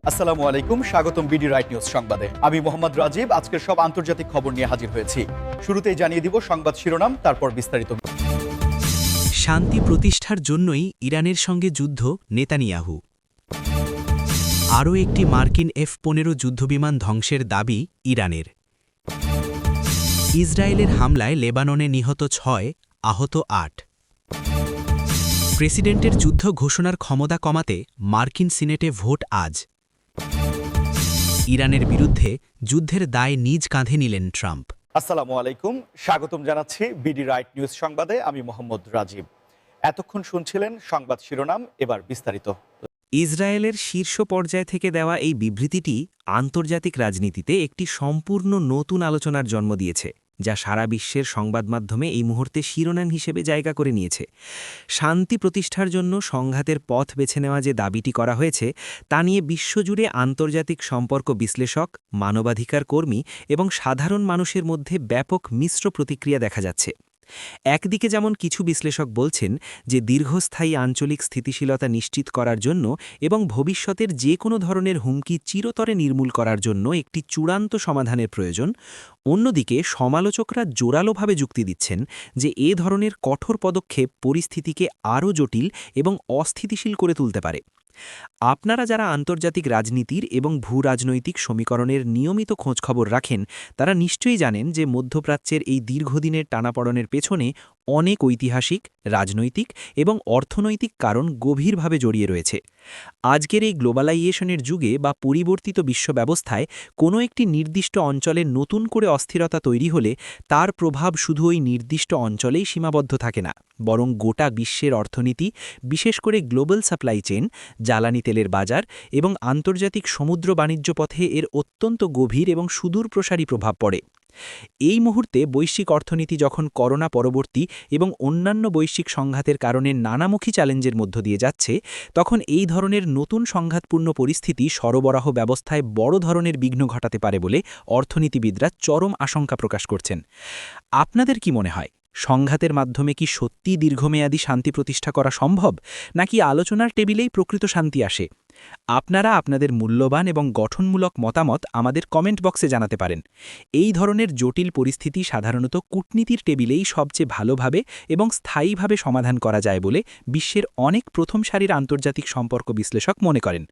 আসসালামু আলাইকুম, স্বাগতম বিডি রাইট নিউজ সংবাদে। আমি মোহাম্মদ রাজীব আজকের সব আন্তর্জাতিক খবর নিয়ে হাজির হয়েছি। শুরুতেই জানিয়ে দিব সংবাদ শিরোনাম, তারপর বিস্তারিত। শান্তি প্রতিষ্ঠার জন্যই ইরানের সঙ্গে যুদ্ধ নেতানিয়াহু। আরও একটি মার্কিন F-15 যুদ্ধবিমান ধ্বংসের দাবি ইরানের। ইসরায়েলের হামলায় লেবাননে নিহত 6, আহত 8। প্রেসিডেন্টের যুদ্ধ ঘোষণার ক্ষমতা কমাতে মার্কিন সিনেটে ভোট আজ। ইরানের বিরুদ্ধে যুদ্ধের দায় নিজ কাঁধে নিলেন ট্রাম্প। আসসালামু আলাইকুম, স্বাগতম জানাচ্ছি বিডি রাইট নিউজ সংবাদে। আমি মোহাম্মদ রাজীব। এতক্ষণ শুনছিলেন সংবাদ শিরোনাম, এবার বিস্তারিত। ইসরায়েলের শীর্ষ পর্যায় থেকে দেওয়া এই বিবৃতিটি আন্তর্জাতিক রাজনীতিতে একটি সম্পূর্ণ নতুন আলোচনার জন্ম দিয়েছে, যা সারা বিশ্বের সংবাদ মাধ্যমে এই মুহূর্তে শিরোনাম হিসেবে জায়গা করে নিয়েছে। শান্তি প্রতিষ্ঠার জন্য সংঘাতের পথ বেছে নেওয়া যে দাবিটি করা হয়েছে, তা নিয়ে বিশ্বজুড়ে আন্তর্জাতিক সম্পর্ক বিশ্লেষক, মানবাধিকার কর্মী এবং সাধারণ মানুষের মধ্যে ব্যাপক মিশ্র প্রতিক্রিয়া দেখা যাচ্ছে। একদিকে যেমন কিছু বিশ্লেষক বলছেন যে দীর্ঘস্থায়ী আঞ্চলিক স্থিতিশীলতা নিশ্চিত করার জন্য এবং ভবিষ্যতের যে কোনো ধরনের হুমকি চিরতরে নির্মূল করার জন্য একটি চূড়ান্ত সমাধানের প্রয়োজন, অন্যদিকে সমালোচকরা জোরালোভাবে যুক্তি দিচ্ছেন যে এ ধরনের কঠোর পদক্ষেপ পরিস্থিতিকে আরও জটিল এবং অস্থিতিশীল করে তুলতে পারে। আপনারা যারা আন্তর্জাতিক রাজনীতির এবং ভূরাজনৈতিক সমীকরণের নিয়মিত খোঁজখবর রাখেন, তারা নিশ্চয়ই জানেন যে মধ্যপ্রাচ্যের এই দীর্ঘদিনের টানাপড়নের পেছনে অনেক ঐতিহাসিক, রাজনৈতিক এবং অর্থনৈতিক কারণ গভীরভাবে জড়িয়ে রয়েছে। আজকের এই গ্লোবালাইজেশনের যুগে বা পরিবর্তিত বিশ্ব ব্যবস্থায় কোনো একটি নির্দিষ্ট অঞ্চলে নতুন করে অস্থিরতা তৈরি হলে তার প্রভাব শুধু ওই নির্দিষ্ট অঞ্চলেই সীমাবদ্ধ থাকে না, বরং গোটা বিশ্বের অর্থনীতি, বিশেষ করে গ্লোবাল সাপ্লাই চেইন, জ্বালানি তেলের বাজার এবং আন্তর্জাতিক সমুদ্র বাণিজ্য পথে এর অত্যন্ত গভীর এবং সুদূরপ্রসারী প্রভাব পড়ে। এই মুহূর্তে বৈশ্বিক অর্থনীতি যখন করোনা পরবর্তী এবং অন্যান্য বৈশ্বিক সংঘাতের কারণে নানামুখী চ্যালেঞ্জের মধ্য দিয়ে যাচ্ছে, তখন এই ধরনের নতুন সংঘাতপূর্ণ পরিস্থিতি সরবরাহ ব্যবস্থায় বড় ধরনের বিঘ্ন ঘটাতে পারে বলে অর্থনীতিবিদরা চরম আশঙ্কা প্রকাশ করছেন। আপনাদের কি মনে হয়, সংঘাতের মাধ্যমে কি সত্যিই দীর্ঘমেয়াদী শান্তি প্রতিষ্ঠা করা সম্ভব, নাকি আলোচনার টেবিলেই প্রকৃত শান্তি আসে? আপনারা আপনাদের মূল্যবান এবং গঠনমূলক মতামত আমাদের কমেন্ট বক্সে জানাতে পারেন। এই ধরনের জটিল পরিস্থিতি সাধারণত কূটনীতির টেবিলেই সবচেয়ে ভালোভাবে এবং স্থায়ীভাবে সমাধান করা যায় বলে বিশ্বের অনেক প্রথম সারির আন্তর্জাতিক সম্পর্ক বিশ্লেষক মনে করেন।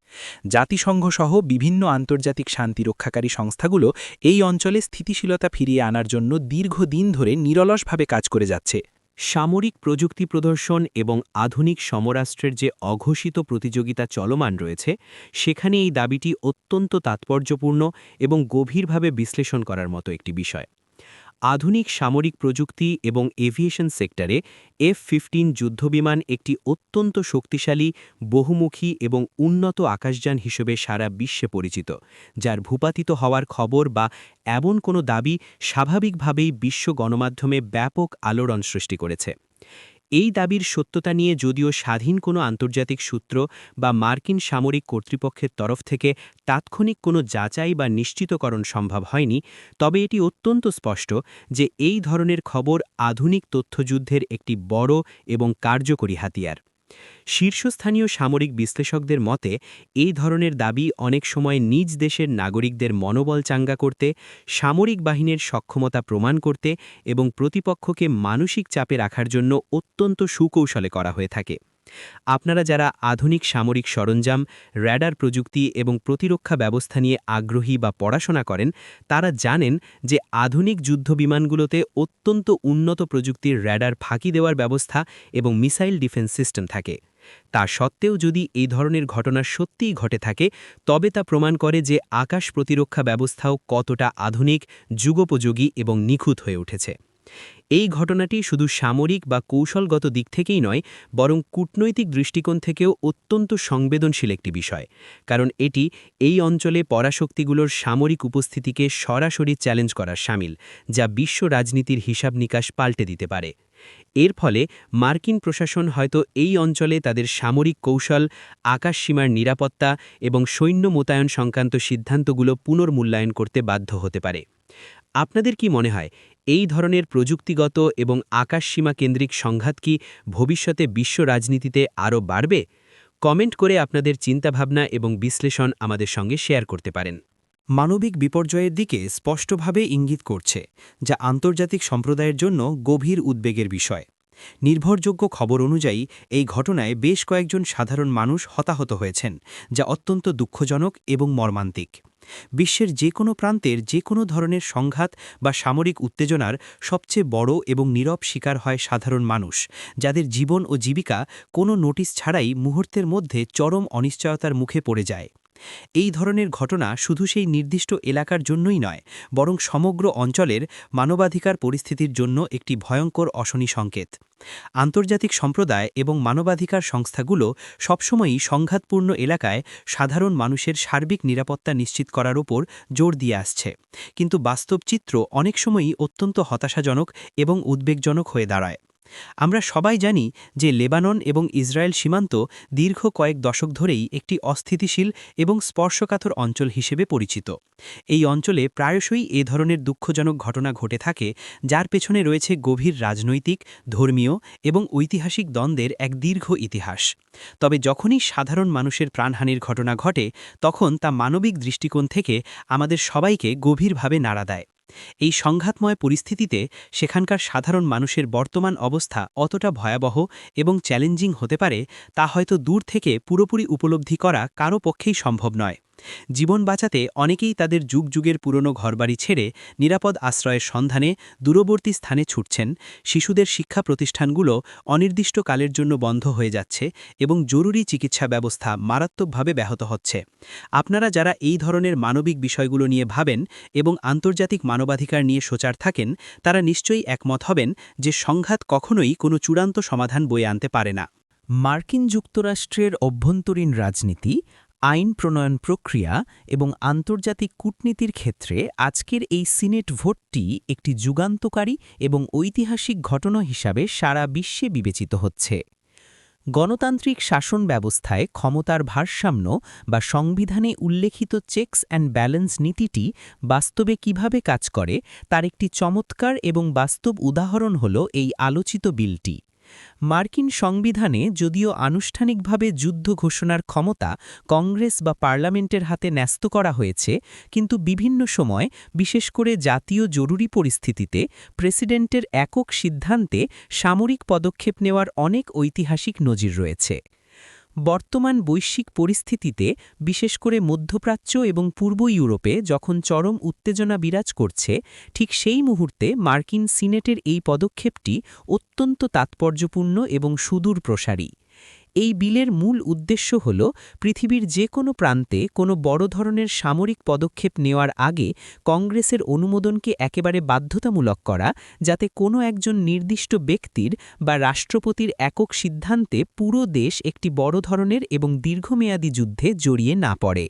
জাতিসংঘসহ বিভিন্ন আন্তর্জাতিক শান্তি রক্ষাকারী সংস্থাগুলো এই অঞ্চলে স্থিতিশীলতা ফিরিয়ে আনার জন্য দীর্ঘদিন ধরে নিরলসভাবে কাজ করে যাচ্ছে। সামরিক প্রযুক্তি প্রদর্শন এবং আধুনিক সমরাস্ত্রের যে অঘোষিত প্রতিযোগিতা চলমান রয়েছে, সেখানে এই দাবিটি অত্যন্ত তাৎপর্যপূর্ণ এবং গভীরভাবে বিশ্লেষণ করার মতো একটি বিষয়। আধুনিক সামরিক প্রযুক্তি এবং এভিয়েশন সেক্টরে F-15 যুদ্ধবিমান একটি অত্যন্ত শক্তিশালী, বহুমুখী এবং উন্নত আকাশযান হিসেবে সারা বিশ্বে পরিচিত, যার ভূপাতিত হওয়ার খবর বা এমন কোনো দাবি স্বাভাবিকভাবেই বিশ্ব গণমাধ্যমে ব্যাপক আলোড়ন সৃষ্টি করেছে। এই দাবির সত্যতা নিয়ে যদিও স্বাধীন কোনো আন্তর্জাতিক সূত্র বা মার্কিন সামরিক কর্তৃপক্ষের তরফ থেকে তাৎক্ষণিক কোনো যাচাই বা নিশ্চিতকরণ সম্ভব হয়নি, তবে এটি অত্যন্ত স্পষ্ট যে এই ধরনের খবর আধুনিক তথ্যযুদ্ধের একটি বড় এবং কার্যকরী হাতিয়ার। শীর্ষস্থানীয় সামরিক বিশ্লেষকদের মতে এই ধরনের দাবি অনেক সময় নিজ দেশের নাগরিকদের মনোবল চাঙ্গা করতে, সামরিক বাহিনীর সক্ষমতা প্রমাণ করতে এবং প্রতিপক্ষকে মানসিক চাপে রাখার জন্য অত্যন্ত সুকৌশলে করা হয়ে থাকে। আপনারা যারা আধুনিক সামরিক সরঞ্জাম, র্যাডার প্রযুক্তি এবং প্রতিরক্ষা ব্যবস্থা নিয়ে আগ্রহী বা পড়াশোনা করেন, তারা জানেন যে আধুনিক যুদ্ধবিমানগুলোতে অত্যন্ত উন্নত প্রযুক্তির র্যাডার ফাঁকি দেওয়ার ব্যবস্থা এবং মিসাইল ডিফেন্স সিস্টেম থাকে। তা সত্ত্বেও যদি এই ধরনের ঘটনা সত্যিই ঘটে থাকে, তবে তা প্রমাণ করে যে আকাশ প্রতিরক্ষা ব্যবস্থাও কতটা আধুনিক, যুগোপযোগী এবং নিখুঁত হয়ে উঠেছে। এই ঘটনাটি শুধু সামরিক বা কৌশলগত দিক থেকেই নয়, বরং কূটনৈতিক দৃষ্টিকোণ থেকেও অত্যন্ত সংবেদনশীল একটি বিষয়, কারণ এটি এই অঞ্চলে পরাশক্তিগুলোর সামরিক উপস্থিতিকে সরাসরি চ্যালেঞ্জ করা শামিল, যা বিশ্ব রাজনীতির হিসাব নিকাশ পাল্টে দিতে পারে। এর ফলে মার্কিন প্রশাসন হয়তো এই অঞ্চলে তাদের সামরিক কৌশল, আকাশসীমার নিরাপত্তা এবং সৈন্য মোতায়েন সংক্রান্ত সিদ্ধান্তগুলো পুনর্মূল্যায়ন করতে বাধ্য হতে পারে। আপনাদের কি মনে হয়, এই ধরনের প্রযুক্তিগত এবং আকাশসীমা কেন্দ্রিক সংঘাত কি ভবিষ্যতে বিশ্ব রাজনীতিতে আরও বাড়বে? কমেন্ট করে আপনাদের চিন্তাভাবনা এবং বিশ্লেষণ আমাদের সঙ্গে শেয়ার করতে পারেন। মানবিক বিপর্যয়ের দিকে স্পষ্টভাবে ইঙ্গিত করছে, যা আন্তর্জাতিক সম্প্রদায়ের জন্য গভীর উদ্বেগের বিষয়। নির্ভরযোগ্য খবর অনুযায়ী এই ঘটনায় বেশ কয়েকজন সাধারণ মানুষ হতাহত হয়েছেন, যা অত্যন্ত দুঃখজনক এবং মর্মান্তিক। বিশ্বের যে কোনো প্রান্তের যে কোনো ধরনের সংঘাত বা সামরিক উত্তেজনার সবচেয়ে বড় এবং নীরব শিকার হয় সাধারণ মানুষ, যাদের জীবন ও জীবিকা কোনো নোটিশ ছাড়াই মুহূর্তের মধ্যে চরম অনিশ্চয়তার মুখে পড়ে যায়। এই ধরনের ঘটনা শুধু সেই নির্দিষ্ট এলাকার জন্যই নয়, বরং সমগ্র অঞ্চলের মানবাধিকার পরিস্থিতির জন্য একটি ভয়ঙ্কর অশনি সংকেত। আন্তর্জাতিক সম্প্রদায় এবং মানবাধিকার সংস্থাগুলো সবসময়ই সংঘাতপূর্ণ এলাকায় সাধারণ মানুষের সার্বিক নিরাপত্তা নিশ্চিত করার উপর জোর দিয়ে আসছে, কিন্তু বাস্তব চিত্র অনেক সময়ই অত্যন্ত হতাশাজনক এবং উদ্বেগজনক হয়ে দাঁড়ায়। আমরা সবাই জানি যে লেবানন এবং ইসরায়েল সীমান্ত দীর্ঘ কয়েক দশক ধরেই একটি অস্থিতিশীল এবং স্পর্শকাতর অঞ্চল হিসেবে পরিচিত। এই অঞ্চলে প্রায়শই এ ধরনের দুঃখজনক ঘটনা ঘটে থাকে, যার পেছনে রয়েছে গভীর রাজনৈতিক, ধর্মীয় এবং ঐতিহাসিক দ্বন্দ্বের এক দীর্ঘ ইতিহাস। তবে যখনই সাধারণ মানুষের প্রাণহানির ঘটনা ঘটে, তখন তা মানবিক দৃষ্টিকোণ থেকে আমাদের সবাইকে গভীরভাবে নাড়া দেয়। এই সংঘাতময় পরিস্থিতিতে সেখানকার সাধারণ মানুষের বর্তমান অবস্থা অতটা ভয়াবহ এবং চ্যালেঞ্জিং হতে পারে, তা হয়তো দূর থেকে পুরোপুরি উপলব্ধি করা কারও পক্ষেই সম্ভব নয়। জীবন বাঁচাতে অনেকেই তাদের যুগ যুগের পুরনো ঘরবাড়ি ছেড়ে নিরাপদ আশ্রয়ের সন্ধানে দূরবর্তী স্থানে ছুটছেন। শিশুদের শিক্ষা প্রতিষ্ঠানগুলো অনির্দিষ্টকালের জন্য বন্ধ হয়ে যাচ্ছে এবং জরুরি চিকিৎসা ব্যবস্থা মারাত্মকভাবে ব্যাহত হচ্ছে। আপনারা যারা এই ধরনের মানবিক বিষয়গুলো নিয়ে ভাবেন এবং আন্তর্জাতিক মানবাধিকার নিয়ে সোচ্চার থাকেন, তারা নিশ্চয়ই একমত হবেন যে সংঘাত কখনোই কোনো চূড়ান্ত সমাধান বয়ে আনতে পারে না। মার্কিন যুক্তরাষ্ট্রের অভ্যন্তরীণ রাজনীতি, আইন প্রণয়ন প্রক্রিয়া এবং আন্তর্জাতিক কূটনীতির ক্ষেত্রে আজকের এই সিনেট ভোটটি একটি যুগান্তকারী এবং ঐতিহাসিক ঘটনা হিসাবে সারা বিশ্বে বিবেচিত হচ্ছে। গণতান্ত্রিক শাসন ব্যবস্থায় ক্ষমতার ভারসাম্য বা সংবিধানে উল্লেখিত চেকস অ্যান্ড ব্যালেন্স নীতিটি বাস্তবে কিভাবে কাজ করে, তার একটি চমৎকার এবং বাস্তব উদাহরণ হল এই আলোচিত বিলটি। মার্কিন সংবিধানে যদিও আনুষ্ঠানিকভাবে যুদ্ধ ঘোষণার ক্ষমতা কংগ্রেস বা পার্লামেন্টের হাতে ন্যস্ত করা হয়েছে, কিন্তু বিভিন্ন সময়, বিশেষ করে জাতীয় জরুরি পরিস্থিতিতে, প্রেসিডেন্টের একক সিদ্ধান্তে সামরিক পদক্ষেপ নেওয়ার অনেক ঐতিহাসিক নজির রয়েছে। বর্তমান বৈশ্বিক পরিস্থিতিতে, বিশেষ করে মধ্যপ্রাচ্য এবং পূর্ব ইউরোপে যখন চরম উত্তেজনা বিরাজ করছে, ঠিক সেই মুহূর্তে মার্কিন সিনেটের এই পদক্ষেপটি অত্যন্ত তাৎপর্যপূর্ণ এবং সুদূরপ্রসারী। এই বিলের মূল উদ্দেশ্য হল পৃথিবীর যে কোনো প্রান্তে কোনো বড় ধরনের সামরিক পদক্ষেপ নেওয়ার আগে কংগ্রেসের অনুমোদনকে একেবারে বাধ্যতামূলক করা, যাতে কোনো একজন নির্দিষ্ট ব্যক্তির বা রাষ্ট্রপতির একক সিদ্ধান্তে পুরো দেশ একটি বড় ধরনের এবং দীর্ঘমেয়াদী যুদ্ধে জড়িয়ে না পড়ে।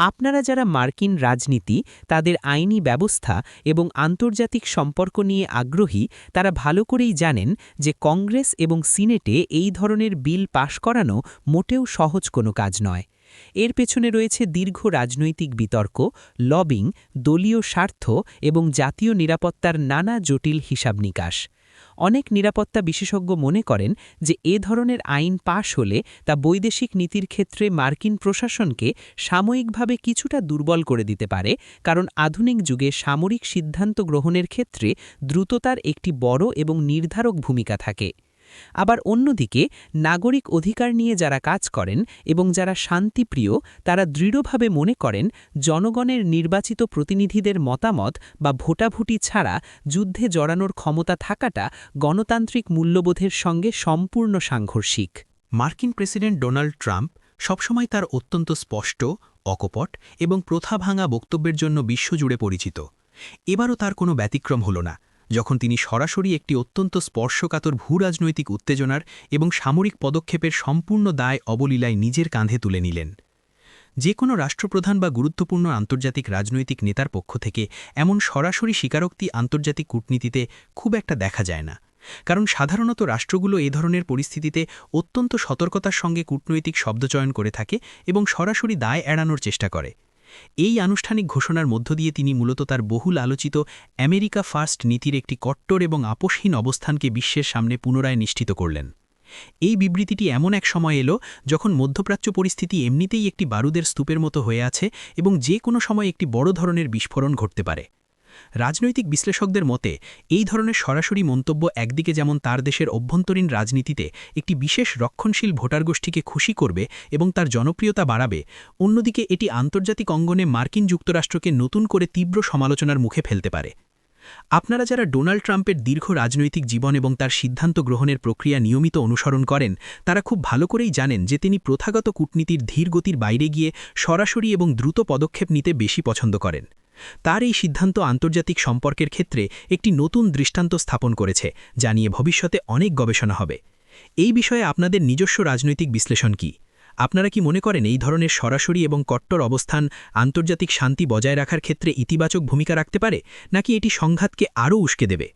আপনারা যারা মার্কিন রাজনীতি, তাদের আইনি ব্যবস্থা এবং আন্তর্জাতিক সম্পর্ক নিয়ে আগ্রহী, তারা ভালো করেই জানেন যে কংগ্রেস এবং সিনেটে এই ধরনের বিল পাশ করানো মোটেও সহজ কোনো কাজ নয়। এর পেছনে রয়েছে দীর্ঘ রাজনৈতিক বিতর্ক, লবিং, দলীয় স্বার্থ এবং জাতীয় নিরাপত্তার নানা জটিল হিসাব-নিকাশ। অনেক নিরাপত্তা বিশেষজ্ঞ মনে করেন যে এ ধরনের আইন পাশ হলে তা বৈদেশিক নীতির ক্ষেত্রে মার্কিন প্রশাসনকে সাময়িকভাবে কিছুটা দুর্বল করে দিতে পারে, কারণ আধুনিক যুগে সামরিক সিদ্ধান্ত গ্রহণের ক্ষেত্রে দ্রুততার একটি বড় এবং নির্ধারক ভূমিকা থাকে। আবার অন্যদিকে নাগরিক অধিকার নিয়ে যারা কাজ করেন এবং যারা শান্তিপ্রিয়, তারা দৃঢ়ভাবে মনে করেন জনগণের নির্বাচিত প্রতিনিধিদের মতামত বা ভোটাভুটি ছাড়া যুদ্ধে জড়ানোর ক্ষমতা থাকাটা গণতান্ত্রিক মূল্যবোধের সঙ্গে সম্পূর্ণ সাংঘর্ষিক। মার্কিন প্রেসিডেন্ট ডোনাল্ড ট্রাম্প সবসময় তার অত্যন্ত স্পষ্ট, অকপট এবং প্রথাভাঙা বক্তব্যের জন্য বিশ্বজুড়ে পরিচিত। এবারও তার কোনো ব্যতিক্রম হল না, যখন তিনি সরাসরি একটি অত্যন্ত স্পর্শকাতর ভূরাজনৈতিক উত্তেজনার এবং সামরিক পদক্ষেপের সম্পূর্ণ দায় অবলীলায় নিজের কাঁধে তুলে নিলেন। যে কোনো রাষ্ট্রপ্রধান বা গুরুত্বপূর্ণ আন্তর্জাতিক রাজনৈতিক নেতার পক্ষ থেকে এমন সরাসরি স্বীকারোক্তি আন্তর্জাতিক কূটনীতিতে খুব একটা দেখা যায় না, কারণ সাধারণত রাষ্ট্রগুলো এ ধরনের পরিস্থিতিতে অত্যন্ত সতর্কতার সঙ্গে কূটনৈতিক শব্দচয়ন করে থাকে এবং সরাসরি দায় এড়ানোর চেষ্টা করে। এই আনুষ্ঠানিক ঘোষণার মধ্য দিয়ে তিনি মূলত তার বহুল আলোচিত আমেরিকা ফার্স্ট নীতির একটি কট্টর এবং আপোষহীন অবস্থানকে বিশ্বের সামনে পুনরায় নিশ্চিত করলেন। এই বিবৃতিটি এমন এক সময় এলো যখন মধ্যপ্রাচ্য পরিস্থিতি এমনিতেই একটি বারুদের স্তূপের মতো হয়ে আছে এবং যে কোনো সময় একটি বড় ধরনের বিস্ফোরণ ঘটতে পারে। রাজনৈতিক বিশ্লেষকদের মতে এই ধরনের সরাসরি মন্তব্য একদিকে যেমন তার দেশের অভ্যন্তরীণ রাজনীতিতে একটি বিশেষ রক্ষণশীল ভোটারগোষ্ঠীকে খুশি করবে এবং তার জনপ্রিয়তা বাড়াবে, অন্যদিকে এটি আন্তর্জাতিক অঙ্গনে মার্কিন যুক্তরাষ্ট্রকে নতুন করে তীব্র সমালোচনার মুখে ফেলতে পারে। আপনারা যারা ডোনাল্ড ট্রাম্পের দীর্ঘ রাজনৈতিক জীবন এবং তার সিদ্ধান্ত গ্রহণের প্রক্রিয়া নিয়মিত অনুসরণ করেন, তারা খুব ভালো করেই জানেন যে তিনি প্রথাগত কূটনীতির ধীর গতির বাইরে গিয়ে সরাসরি এবং দ্রুত পদক্ষেপ নিতে বেশি পছন্দ করেন। তার এই সিদ্ধান্ত আন্তর্জাতিক সম্পর্কের ক্ষেত্রে একটি নতুন দৃষ্টান্ত স্থাপন করেছে, যা নিয়ে ভবিষ্যতে অনেক গবেষণা হবে। এই বিষয়ে আপনাদের নিজস্ব রাজনৈতিক বিশ্লেষণ কি? আপনারা কি মনে করেন এই ধরনের সরাসরি এবং কট্টর অবস্থান আন্তর্জাতিক শান্তি বজায় রাখার ক্ষেত্রে ইতিবাচক ভূমিকা রাখতে পারে, নাকি এটি সংঘাতকে আরও উস্কে দেবে?